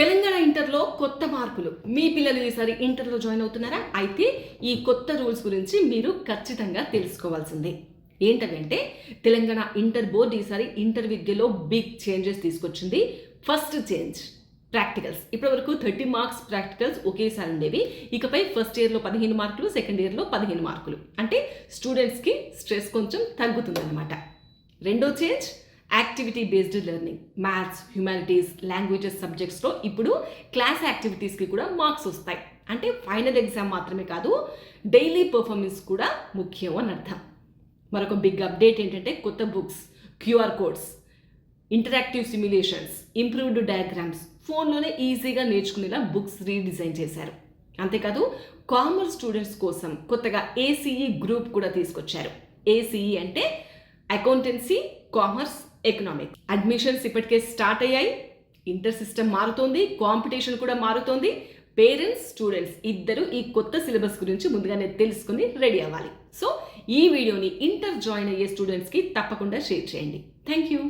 తెలంగాణ ఇంటర్లో కొత్త మార్పులు. మీ పిల్లలు ఈసారి ఇంటర్లో జాయిన్ అవుతున్నారా? అయితే ఈ కొత్త రూల్స్ గురించి మీరు ఖచ్చితంగా తెలుసుకోవాల్సిందే. ఏంటంటే తెలంగాణ ఇంటర్ బోర్డు ఈసారి ఇంటర్ విద్యలో బిగ్ చేంజెస్ తీసుకొచ్చింది. First change practicals. ఇప్పటివరకు 30 మార్క్స్ ప్రాక్టికల్స్ ఒకేసారి ఉండేవి. ఇకపై ఫస్ట్ ఇయర్లో 15 మార్కులు, సెకండ్ ఇయర్లో 15 మార్కులు. అంటే స్టూడెంట్స్కి స్ట్రెస్ కొంచెం తగ్గుతుందన్నమాట. రెండో change activity based learning. Maths, humanities, languages సబ్జెక్ట్స్లో ఇప్పుడు క్లాస్ యాక్టివిటీస్కి కూడా మార్క్స్ వస్తాయి. అంటే ఫైనల్ ఎగ్జామ్ మాత్రమే కాదు, డైలీ పర్ఫార్మెన్స్ కూడా ముఖ్యం అని అర్థం. మరొక బిగ్ అప్డేట్ ఏంటంటే కొత్త books, QR codes, interactive simulations, improved diagrams, ఫోన్లోనే ఈజీగా నేర్చుకునేలా బుక్స్ రీడిజైన్ చేశారు. అంతేకాదు కామర్స్ స్టూడెంట్స్ కోసం కొత్తగా ఏసీఈ గ్రూప్ కూడా తీసుకొచ్చారు. ఏసీఈ అంటే అకౌంటెన్సీ, కామర్స్, ఎకనామిక్స్. అడ్మిషన్స్ ఇప్పటికే స్టార్ట్ అయ్యాయి. ఇంటర్ సిస్టమ్ మారుతోంది, కాంపిటీషన్ కూడా మారుతోంది. పేరెంట్స్, స్టూడెంట్స్ ఇద్దరు ఈ కొత్త సిలబస్ గురించి ముందుగానే తెలుసుకుని రెడీ అవ్వాలి. సో ఈ వీడియోని ఇంటర్ జాయిన్ అయ్యే స్టూడెంట్స్కి తప్పకుండా షేర్ చేయండి. Thank you.